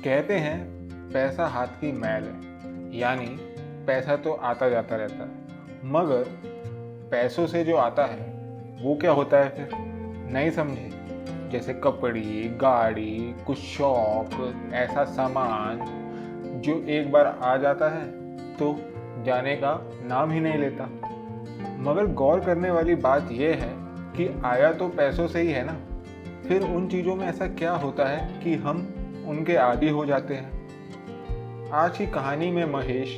कहते हैं पैसा हाथ की मैल है, यानी पैसा तो आता जाता रहता है, मगर पैसों से जो आता है वो क्या होता है फिर? नहीं समझे? जैसे कपड़ी, गाड़ी, कुछ शौक, ऐसा सामान जो एक बार आ जाता है तो जाने का नाम ही नहीं लेता। मगर गौर करने वाली बात यह है कि आया तो पैसों से ही है ना, फिर उन चीज़ों में ऐसा क्या होता है कि हम उनके आदी हो जाते हैं। आज की कहानी में महेश,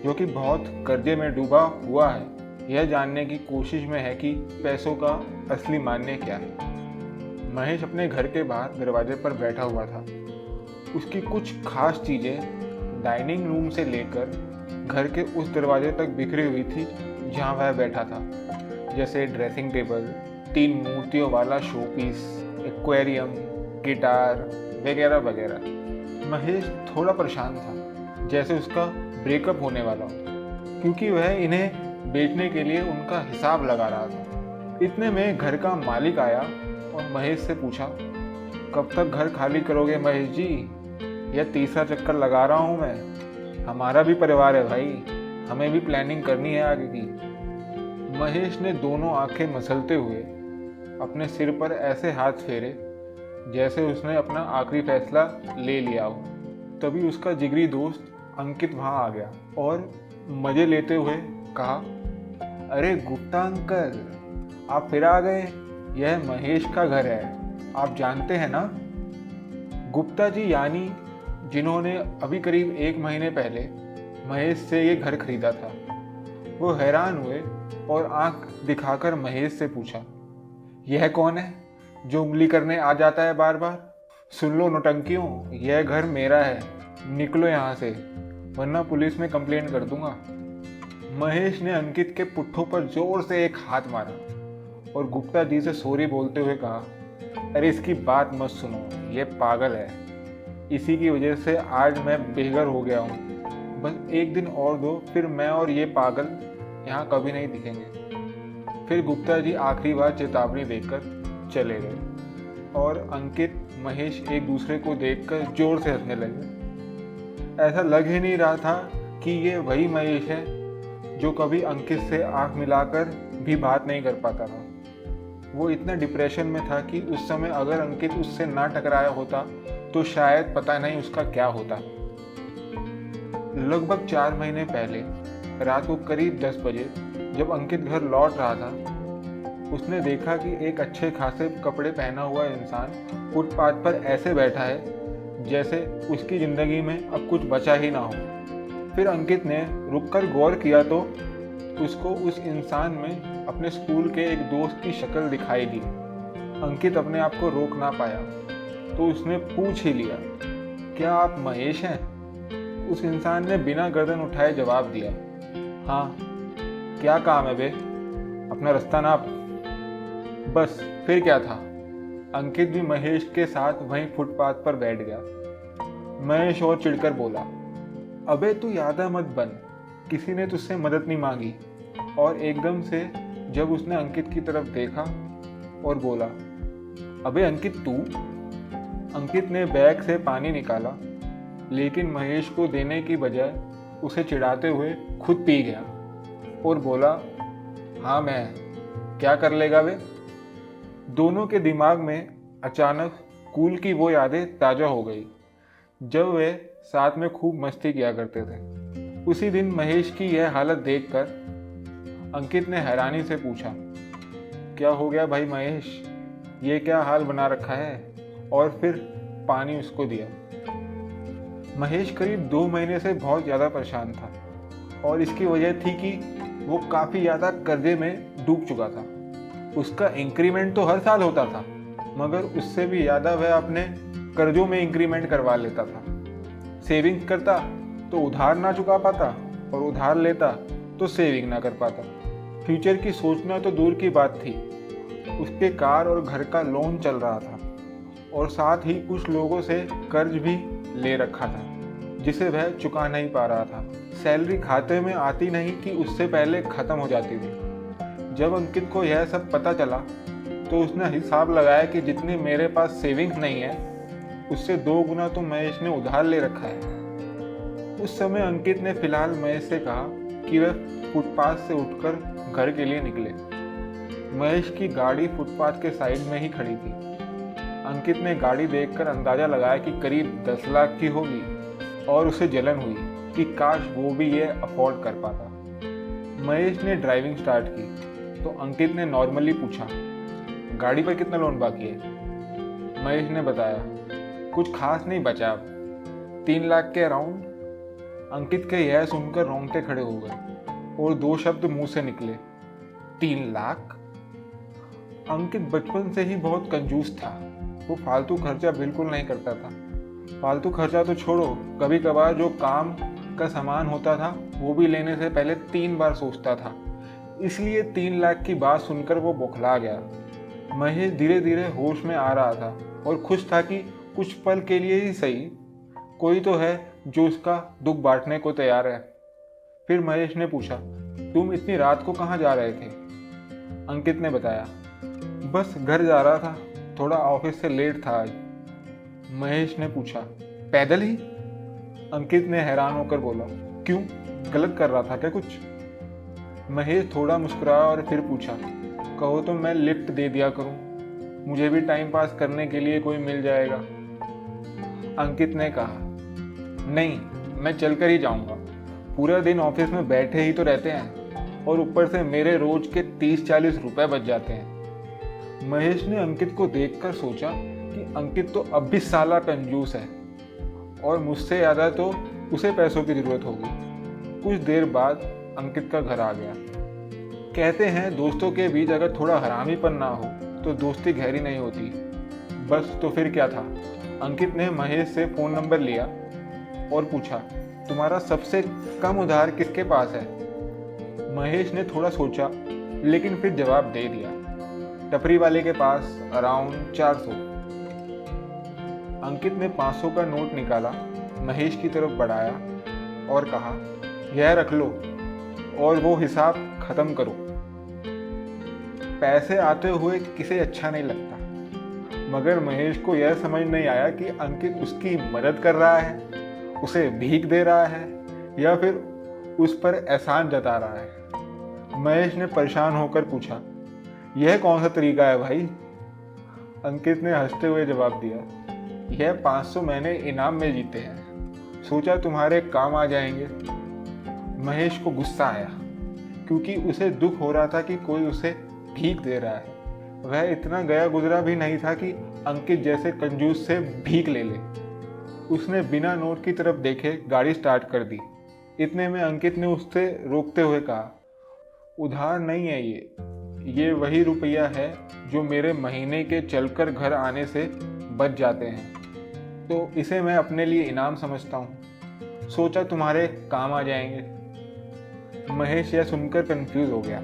जो कि बहुत कर्जे में डूबा हुआ है, यह जानने की कोशिश में है कि पैसों का असली मायने क्या है। महेश अपने घर के बाहर दरवाजे पर बैठा हुआ था। उसकी कुछ खास चीज़ें डाइनिंग रूम से लेकर घर के उस दरवाजे तक बिखरी हुई थी जहाँ वह बैठा था, जैसे ड्रेसिंग टेबल, 3 मूर्तियों वाला शो पीस, एक्वेरियम, गिटार वगैरह वगैरह। महेश थोड़ा परेशान था, जैसे उसका ब्रेकअप होने वाला हो, क्योंकि वह इन्हें बेचने के लिए उनका हिसाब लगा रहा था। इतने में घर का मालिक आया और महेश से पूछा, कब तक घर खाली करोगे महेश जी? यह तीसरा चक्कर लगा रहा हूँ मैं। हमारा भी परिवार है भाई, हमें भी प्लानिंग करनी है आगे की। महेश ने दोनों आंखें मसलते हुए अपने सिर पर ऐसे हाथ फेरे जैसे उसने अपना आखिरी फैसला ले लिया हो। तभी उसका जिगरी दोस्त अंकित वहाँ आ गया और मज़े लेते हुए कहा, अरे गुप्ता अंकल, आप फिर आ गए। यह महेश का घर है, आप जानते हैं ना। गुप्ता जी, यानी जिन्होंने अभी करीब 1 महीने पहले महेश से ये घर खरीदा था। वो हैरान हुए और आंख दिखाकर महेश से पूछा, यह कौन है जो उंगली करने आ जाता है बार बार? सुन लो नौटंकियों, यह घर मेरा है, निकलो यहाँ से, वरना पुलिस में कंप्लेंट कर दूंगा। महेश ने अंकित के पुट्ठों पर जोर से एक हाथ मारा और गुप्ता जी से सॉरी बोलते हुए कहा, अरे इसकी बात मत सुनो, ये पागल है। इसी की वजह से आज मैं बेघर हो गया हूँ। बस 1 दिन और दो, फिर मैं और ये पागल यहाँ कभी नहीं दिखेंगे। फिर गुप्ता जी आखिरी बार चेतावनी देकर चले गए और अंकित, महेश एक दूसरे को देखकर जोर से हंसने लगे। ऐसा लग ही नहीं रहा था कि ये वही महेश है जो कभी अंकित से आंख मिलाकर भी बात नहीं कर पाता था। वो इतना डिप्रेशन में था कि उस समय अगर अंकित उससे ना टकराया होता तो शायद पता नहीं उसका क्या होता। लगभग 4 महीने पहले रात को करीब 10 बजे जब अंकित घर लौट रहा था, उसने देखा कि एक अच्छे खासे कपड़े पहना हुआ इंसान फुटपाथ पर ऐसे बैठा है जैसे उसकी ज़िंदगी में अब कुछ बचा ही ना हो। फिर अंकित ने रुककर गौर किया तो उसको उस इंसान में अपने स्कूल के एक दोस्त की शक्ल दिखाई दी। अंकित अपने आप को रोक ना पाया तो उसने पूछ ही लिया, क्या आप महेश हैं? उस इंसान ने बिना गर्दन उठाए जवाब दिया, हाँ, क्या काम है बे? अपना रास्ता नाप। बस फिर क्या था, अंकित भी महेश के साथ वहीं फुटपाथ पर बैठ गया। महेश और चिढ़कर बोला, अबे तू यादा मत बन, किसी ने तुझसे मदद नहीं मांगी। और एकदम से जब उसने अंकित की तरफ देखा और बोला, अबे अंकित तू? अंकित ने बैग से पानी निकाला, लेकिन महेश को देने की बजाय उसे चिढ़ाते हुए खुद पी गया और बोला, हाँ मैं, क्या कर लेगा वे? दोनों के दिमाग में अचानक स्कूल की वो यादें ताज़ा हो गई जब वे साथ में खूब मस्ती किया करते थे। उसी दिन महेश की यह हालत देखकर अंकित ने हैरानी से पूछा, क्या हो गया भाई महेश, ये क्या हाल बना रखा है? और फिर पानी उसको दिया। महेश करीब 2 महीने से बहुत ज़्यादा परेशान था और इसकी वजह थी कि वो काफ़ी ज़्यादा कर्जे में डूब चुका था। उसका इंक्रीमेंट तो हर साल होता था, मगर उससे भी ज़्यादा वह अपने कर्जों में इंक्रीमेंट करवा लेता था। सेविंग करता तो उधार ना चुका पाता और उधार लेता तो सेविंग ना कर पाता। फ्यूचर की सोचना तो दूर की बात थी, उसके कार और घर का लोन चल रहा था और साथ ही कुछ लोगों से कर्ज भी ले रखा था जिसे वह चुका नहीं पा रहा था। सैलरी खाते में आती नहीं कि उससे पहले ख़त्म हो जाती थी। जब अंकित को यह सब पता चला तो उसने हिसाब लगाया कि जितनी मेरे पास सेविंग्स नहीं है उससे 2 गुना तो महेश ने उधार ले रखा है। उस समय अंकित ने फिलहाल महेश से कहा कि वह फुटपाथ से उठकर घर के लिए निकले। महेश की गाड़ी फुटपाथ के साइड में ही खड़ी थी। अंकित ने गाड़ी देखकर अंदाजा लगाया कि करीब 10 लाख की होगी और उसे जलन हुई कि काश वो भी ये अफोर्ड कर पाता। महेश ने ड्राइविंग स्टार्ट की तो अंकित ने नॉर्मली पूछा, गाड़ी पर कितना लोन बाकी है? महेश ने बताया, कुछ खास नहीं बचा अब, 3 लाख के अराउंड। अंकित के यह सुनकर रोंगटे खड़े हो गए और 2 शब्द मुंह से निकले, 3 लाख? अंकित बचपन से ही बहुत कंजूस था। वो फालतू खर्चा बिल्कुल नहीं करता था। फालतू खर्चा तो छोड़ो, कभी कभार जो काम का सामान होता था वो भी लेने से पहले 3 बार सोचता था। इसलिए 3 लाख की बात सुनकर वो बौखला गया। महेश धीरे धीरे होश में आ रहा था और खुश था कि कुछ पल के लिए ही सही कोई तो है जो उसका दुख बांटने को तैयार है। फिर महेश ने पूछा, तुम इतनी रात को कहाँ जा रहे थे? अंकित ने बताया, बस घर जा रहा था, थोड़ा ऑफिस से लेट था आज। महेश ने पूछा, पैदल ही? अंकित ने हैरान होकर बोला, क्यों, गलत कर रहा था क्या कुछ? महेश थोड़ा मुस्कुराया और फिर पूछा, कहो तो मैं लिफ्ट दे दिया करूं, मुझे भी टाइम पास करने के लिए कोई मिल जाएगा। अंकित ने कहा, नहीं, मैं चलकर ही जाऊंगा, पूरा दिन ऑफिस में बैठे ही तो रहते हैं और ऊपर से मेरे रोज के 30-40 रुपए बच जाते हैं। महेश ने अंकित को देखकर सोचा कि अंकित तो अब भी साला कंजूस है और मुझसे ज़्यादा तो उसे पैसों की ज़रूरत होगी। कुछ देर बाद अंकित का घर आ गया। कहते हैं दोस्तों के बीच अगर थोड़ा हरामीपन ना हो तो दोस्ती गहरी नहीं होती। बस तो फिर क्या था, अंकित ने महेश से फ़ोन नंबर लिया और पूछा, तुम्हारा सबसे कम उधार किसके पास है? महेश ने थोड़ा सोचा लेकिन फिर जवाब दे दिया, टपरी वाले के पास अराउंड 400। अंकित ने 500 का नोट निकाला, महेश की तरफ बढ़ाया और कहा, यह रख लो और वो हिसाब खत्म करो। पैसे आते हुए किसे अच्छा नहीं लगता, मगर महेश को यह समझ नहीं आया कि अंकित उसकी मदद कर रहा है, उसे भीख दे रहा है या फिर उस पर एहसान जता रहा है। महेश ने परेशान होकर पूछा, यह कौन सा तरीका है भाई? अंकित ने हंसते हुए जवाब दिया, यह 500 मैंने इनाम में जीते हैं, सोचा तुम्हारे काम आ जाएंगे। महेश को गुस्सा आया क्योंकि उसे दुख हो रहा था कि कोई उसे भीख दे रहा है। वह इतना गया गुजरा भी नहीं था कि अंकित जैसे कंजूस से भीख ले ले। उसने बिना नोट की तरफ देखे गाड़ी स्टार्ट कर दी। इतने में अंकित ने उससे रोकते हुए कहा, उधार नहीं है ये वही रुपया है जो मेरे महीने के चलकर घर आने से बच जाते हैं, तो इसे मैं अपने लिए इनाम समझता हूँ, सोचा तुम्हारे काम आ जाएंगे। महेश यह सुनकर कंफ्यूज हो गया।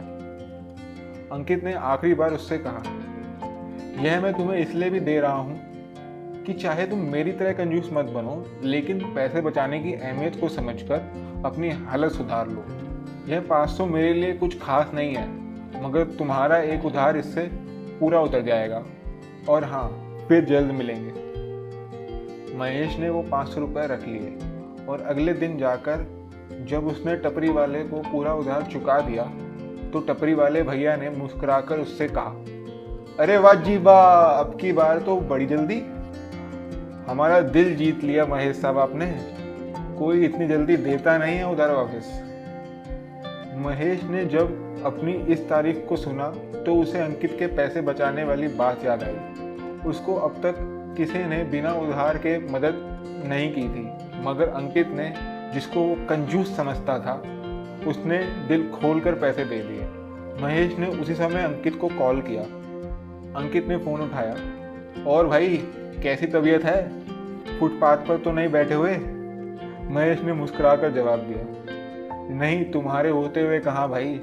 अंकित ने आखिरी बार उससे कहा, यह मैं तुम्हें इसलिए भी दे रहा हूँ कि चाहे तुम मेरी तरह कंजूस मत बनो, लेकिन पैसे बचाने की अहमियत को समझकर अपनी हालत सुधार लो। यह 500 मेरे लिए कुछ खास नहीं है, मगर तुम्हारा एक उधार इससे पूरा उतर जाएगा और हाँ, फिर जल्द मिलेंगे। महेश ने वो 500 रुपये रख लिए और अगले दिन जाकर जब उसने टपरी वाले को पूरा उधार चुका दिया तो टपरी वाले भैया ने मुस्कुराकर उससे कहा, अरे वाह जी वाह, अब की बार तो बड़ी जल्दी हमारा दिल जीत लिया महेश साहब आपने, कोई इतनी जल्दी देता नहीं है उधार वापस। महेश ने जब अपनी इस तारीफ को सुना तो उसे अंकित के पैसे बचाने वाली बात याद आई। उसको अब तक किसी ने बिना उधार के मदद नहीं की थी, मगर अंकित ने, जिसको वो कंजूस समझता था, उसने दिल खोलकर पैसे दे दिए। महेश ने उसी समय अंकित को कॉल किया। अंकित ने फ़ोन उठाया, और भाई कैसी तबीयत है, फुटपाथ पर तो नहीं बैठे हुए? महेश ने मुस्कुराकर जवाब दिया, नहीं, तुम्हारे होते हुए कहाँ भाई,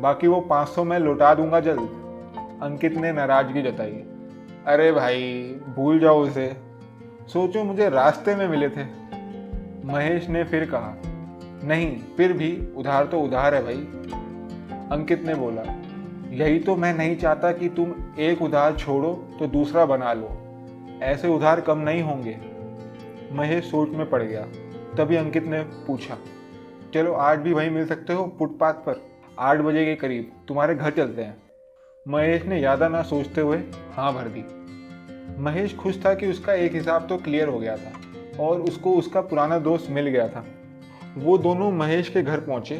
बाकी वो 500 मैं लौटा दूंगा जल्द। अंकित ने नाराजगी जताई, अरे भाई भूल जाओ उसे, सोचो मुझे रास्ते में मिले थे। महेश ने फिर कहा, नहीं, फिर भी उधार तो उधार है भाई। अंकित ने बोला, यही तो मैं नहीं चाहता कि तुम एक उधार छोड़ो तो दूसरा बना लो। ऐसे उधार कम नहीं होंगे। महेश सोच में पड़ गया। तभी अंकित ने पूछा, चलो आज भी वहीं मिल सकते हो फुटपाथ पर, 8 बजे के करीब तुम्हारे घर चलते हैं। महेश ने ज़्यादा ना सोचते हुए हाँ भर दी। महेश खुश था कि उसका एक हिसाब तो क्लियर हो गया था और उसको उसका पुराना दोस्त मिल गया था। वो दोनों महेश के घर पहुंचे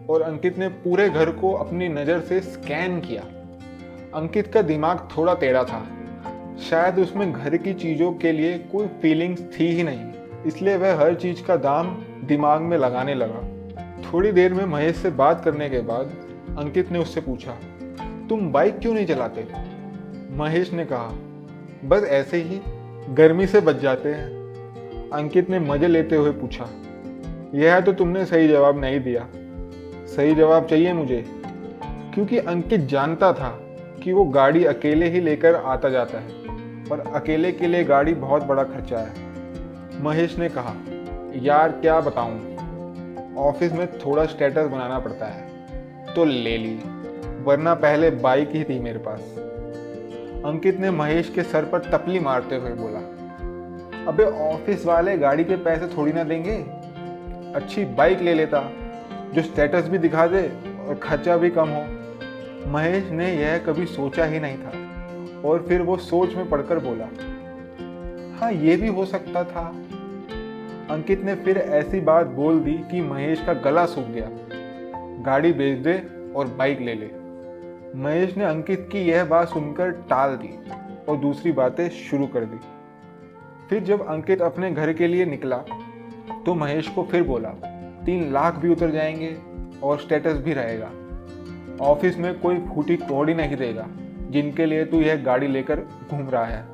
और अंकित ने पूरे घर को अपनी नज़र से स्कैन किया। अंकित का दिमाग थोड़ा टेढ़ा था, शायद उसमें घर की चीज़ों के लिए कोई फीलिंग्स थी ही नहीं, इसलिए वह हर चीज़ का दाम दिमाग में लगाने लगा। थोड़ी देर में महेश से बात करने के बाद अंकित ने उससे पूछा, तुम बाइक क्यों नहीं चलाते? महेश ने कहा, बस ऐसे ही, गर्मी से बच जाते हैं। अंकित ने मजे लेते हुए पूछा, यह तो तुमने सही जवाब नहीं दिया। सही जवाब चाहिए मुझे, क्योंकि अंकित जानता था कि वो गाड़ी अकेले ही लेकर आता जाता है और अकेले के लिए गाड़ी बहुत बड़ा खर्चा है। महेश ने कहा, यार क्या बताऊं, ऑफिस में थोड़ा स्टेटस बनाना पड़ता है तो ले ली, वरना पहले बाइक ही थी मेरे पास। अंकित ने महेश के सर पर टपली मारते हुए बोला, अबे ऑफिस वाले गाड़ी के पैसे थोड़ी ना देंगे, अच्छी बाइक ले लेता जो स्टेटस भी दिखा दे और खर्चा भी कम हो। महेश ने यह कभी सोचा ही नहीं था और फिर वो सोच में पड़कर बोला, हाँ ये भी हो सकता था। अंकित ने फिर ऐसी बात बोल दी कि महेश का गला सूख गया। गाड़ी बेच दे और बाइक ले ले। महेश ने अंकित की यह बात सुनकर टाल दी और दूसरी बातें शुरू कर दी। फिर जब अंकित अपने घर के लिए निकला तो महेश को फिर बोला, 3 लाख भी उतर जाएंगे और स्टेटस भी रहेगा। ऑफिस में कोई फूटी कौड़ी नहीं देगा जिनके लिए तू यह गाड़ी लेकर घूम रहा है।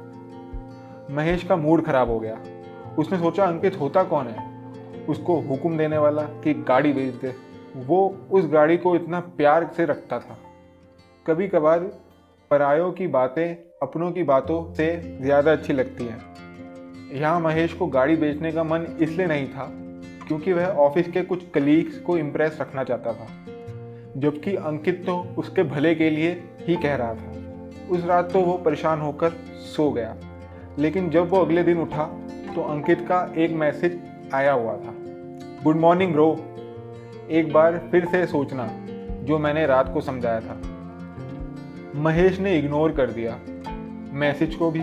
महेश का मूड खराब हो गया। उसने सोचा अंकित होता कौन है उसको हुक्म देने वाला कि गाड़ी बेच दे। वो उस गाड़ी को इतना प्यार से रखता था। कभी कभार परायों की बातें अपनों की बातों से ज़्यादा अच्छी लगती हैं। यहाँ महेश को गाड़ी बेचने का मन इसलिए नहीं था क्योंकि वह ऑफिस के कुछ कलीग्स को इम्प्रेस रखना चाहता था, जबकि अंकित तो उसके भले के लिए ही कह रहा था। उस रात तो वो परेशान होकर सो गया, लेकिन जब वो अगले दिन उठा तो अंकित का एक मैसेज आया हुआ था, गुड मॉर्निंग ब्रो, एक बार फिर से सोचना जो मैंने रात को समझाया था। महेश ने इग्नोर कर दिया, मैसेज को भी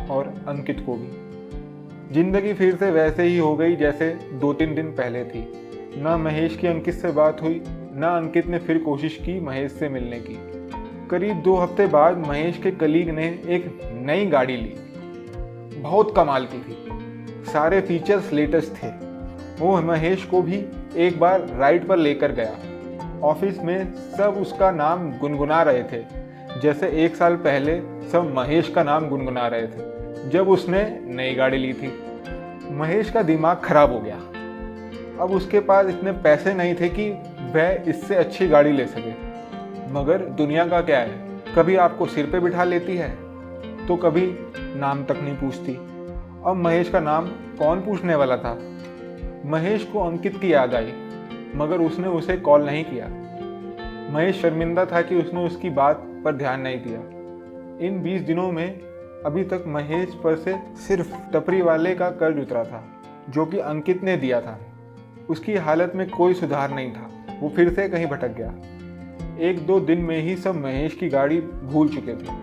और अंकित को भी। जिंदगी फिर से वैसे ही हो गई जैसे 2-3 दिन पहले थी। ना महेश की अंकित से बात हुई, ना अंकित ने फिर कोशिश की महेश से मिलने की। करीब 2 हफ्ते बाद महेश के कलीग ने एक नई गाड़ी ली। बहुत कमाल की थी, सारे फीचर्स लेटेस्ट थे। वो महेश को भी एक बार राइड पर लेकर गया। ऑफिस में सब उसका नाम गुनगुना रहे थे, जैसे 1 साल पहले सब महेश का नाम गुनगुना रहे थे जब उसने नई गाड़ी ली थी। महेश का दिमाग खराब हो गया। अब उसके पास इतने पैसे नहीं थे कि वह इससे अच्छी गाड़ी ले सके। मगर दुनिया का क्या है, कभी आपको सिर पे बिठा लेती है तो कभी नाम तक नहीं पूछती। अब महेश का नाम कौन पूछने वाला था? महेश को अंकित की याद आई, मगर उसने उसे कॉल नहीं किया। महेश शर्मिंदा था कि उसने उसकी बात पर ध्यान नहीं दिया। इन 20 दिनों में अभी तक महेश पर से सिर्फ टपरी वाले का कर्ज उतरा था जो कि अंकित ने दिया था। उसकी हालत में कोई सुधार नहीं था। वो फिर से कहीं भटक गया। 1-2 दिन में ही सब महेश की गाड़ी भूल चुके थे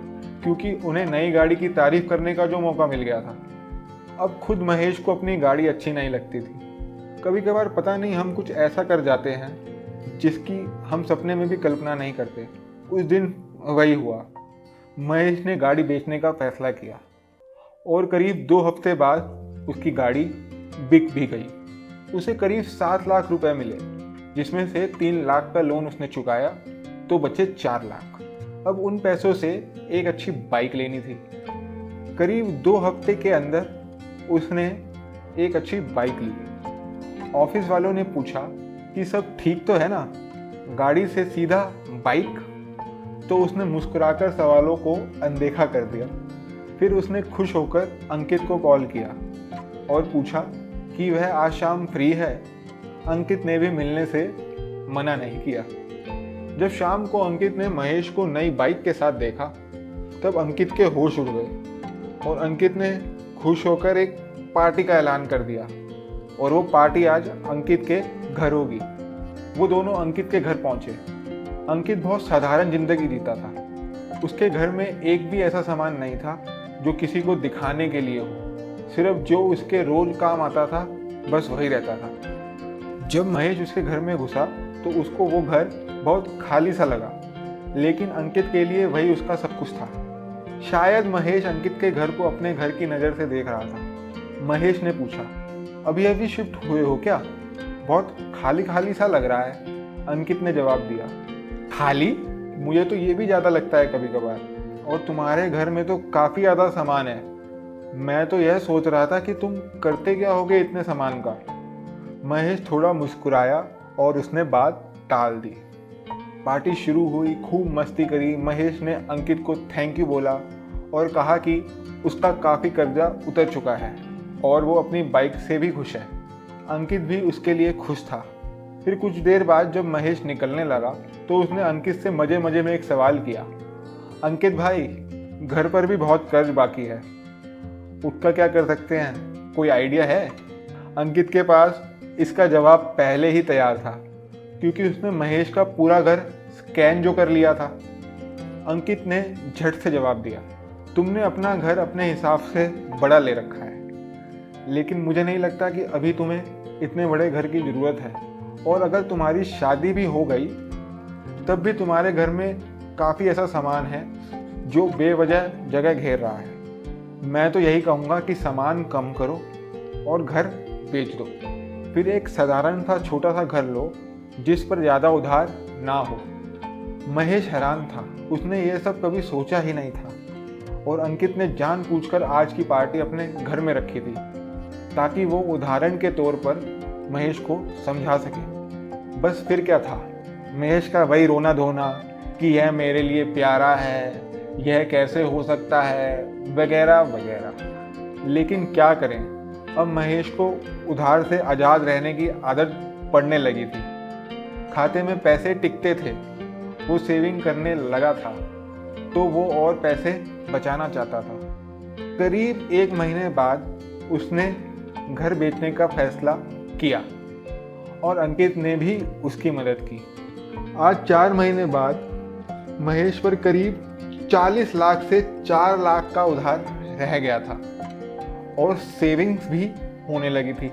क्योंकि उन्हें नई गाड़ी की तारीफ करने का जो मौका मिल गया था। अब खुद महेश को अपनी गाड़ी अच्छी नहीं लगती थी। कभी कभार पता नहीं हम कुछ ऐसा कर जाते हैं जिसकी हम सपने में भी कल्पना नहीं करते। उस दिन वही हुआ। महेश ने गाड़ी बेचने का फैसला किया और करीब 2 हफ्ते बाद उसकी गाड़ी बिक भी गई। उसे करीब 7 लाख रुपए मिले, जिसमें से 3 लाख का लोन उसने चुकाया तो बचे 4 लाख। अब उन पैसों से एक अच्छी बाइक लेनी थी। करीब 2 हफ्ते के अंदर उसने एक अच्छी बाइक ली। ऑफिस वालों ने पूछा कि सब ठीक तो है ना, गाड़ी से सीधा बाइक? तो उसने मुस्कुराकर सवालों को अनदेखा कर दिया। फिर उसने खुश होकर अंकित को कॉल किया और पूछा कि वह आज शाम फ्री है। अंकित ने भी मिलने से मना नहीं किया। जब शाम को अंकित ने महेश को नई बाइक के साथ देखा तब अंकित के होश उड़ गए। और अंकित ने खुश होकर एक पार्टी का ऐलान कर दिया और वो पार्टी आज अंकित के घर होगी। वो दोनों अंकित के घर पहुंचे। अंकित बहुत साधारण जिंदगी जीता था। उसके घर में एक भी ऐसा सामान नहीं था जो किसी को दिखाने के लिए हो। सिर्फ जो उसके रोज काम आता था बस वही रहता था। जब महेश उसके घर में घुसा तो उसको वो घर बहुत खाली सा लगा, लेकिन अंकित के लिए वही उसका सब कुछ था। शायद महेश अंकित के घर को अपने घर की नज़र से देख रहा था। महेश ने पूछा, अभी अभी शिफ्ट हुए हो क्या? बहुत खाली खाली सा लग रहा है। अंकित ने जवाब दिया, खाली? मुझे तो ये भी ज़्यादा लगता है कभी कभार। और तुम्हारे घर में तो काफ़ी ज़्यादा सामान है। मैं तो यह सोच रहा था कि तुम करते क्या होगे इतने सामान का। महेश थोड़ा मुस्कुराया और उसने बात टाल दी। पार्टी शुरू हुई, खूब मस्ती करी। महेश ने अंकित को थैंक यू बोला और कहा कि उसका काफ़ी कर्जा उतर चुका है और वो अपनी बाइक से भी खुश है। अंकित भी उसके लिए खुश था। फिर कुछ देर बाद जब महेश निकलने लगा तो उसने अंकित से मजे मजे में एक सवाल किया, अंकित भाई, घर पर भी बहुत कर्ज बाकी है, उसका क्या कर सकते हैं? कोई आइडिया है? अंकित के पास इसका जवाब पहले ही तैयार था, क्योंकि उसने महेश का पूरा घर स्कैन जो कर लिया था। अंकित ने झट से जवाब दिया, तुमने अपना घर अपने हिसाब से बड़ा ले रखा है, लेकिन मुझे नहीं लगता कि अभी तुम्हें इतने बड़े घर की ज़रूरत है। और अगर तुम्हारी शादी भी हो गई तब भी तुम्हारे घर में काफ़ी ऐसा सामान है जो बेवजह जगह घेर रहा है। मैं तो यही कहूँगा कि सामान कम करो और घर बेच दो। फिर एक साधारण सा छोटा सा घर लो जिस पर ज़्यादा उधार ना हो। महेश हैरान था, उसने ये सब कभी सोचा ही नहीं था। और अंकित ने जानबूझकर आज की पार्टी अपने घर में रखी थी ताकि वो उदाहरण के तौर पर महेश को समझा सके। बस फिर क्या था, महेश का वही रोना धोना कि यह मेरे लिए प्यारा है, यह कैसे हो सकता है, वगैरह वगैरह। लेकिन क्या करें, अब महेश को उधार से आज़ाद रहने की आदत पड़ने लगी थी। खाते में पैसे टिकते थे, वो सेविंग करने लगा था, तो वो और पैसे बचाना चाहता था। करीब 1 महीने बाद उसने घर बेचने का फैसला किया और अंकित ने भी उसकी मदद की। आज 4 महीने बाद महेश पर करीब 40 लाख से 4 लाख का उधार रह गया था और सेविंग्स भी होने लगी थी।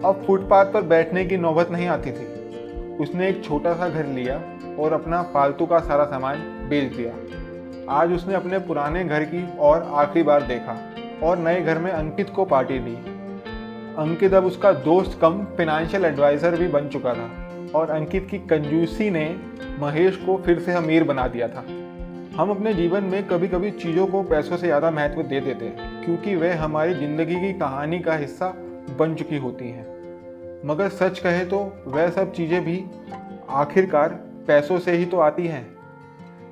अब फुटपाथ पर बैठने की नौबत नहीं आती थी। उसने एक छोटा सा घर लिया और अपना फालतू का सारा सामान बेच दिया। आज उसने अपने पुराने घर की और आखिरी बार देखा और नए घर में अंकित को पार्टी दी। अंकित अब उसका दोस्त कम फाइनेंशियल एडवाइज़र भी बन चुका था और अंकित की कंजूसी ने महेश को फिर से अमीर बना दिया था। हम अपने जीवन में कभी कभी चीज़ों को पैसों से ज़्यादा महत्व दे देते हैं क्योंकि वह हमारी ज़िंदगी की कहानी का हिस्सा बन चुकी होती हैं। मगर सच कहे तो वह सब चीज़ें भी आखिरकार पैसों से ही तो आती हैं।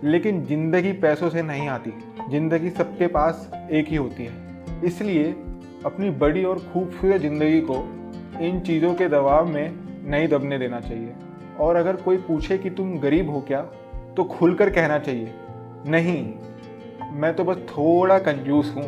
लेकिन ज़िंदगी पैसों से नहीं आती। ज़िंदगी सबके पास एक ही होती है। इसलिए अपनी बड़ी और खूबसूरत ज़िंदगी को इन चीज़ों के दबाव में नहीं दबने देना चाहिए। और अगर कोई पूछे कि तुम गरीब हो क्या, तो खुलकर कहना चाहिए, नहीं, मैं तो बस थोड़ा कंजूस हूँ।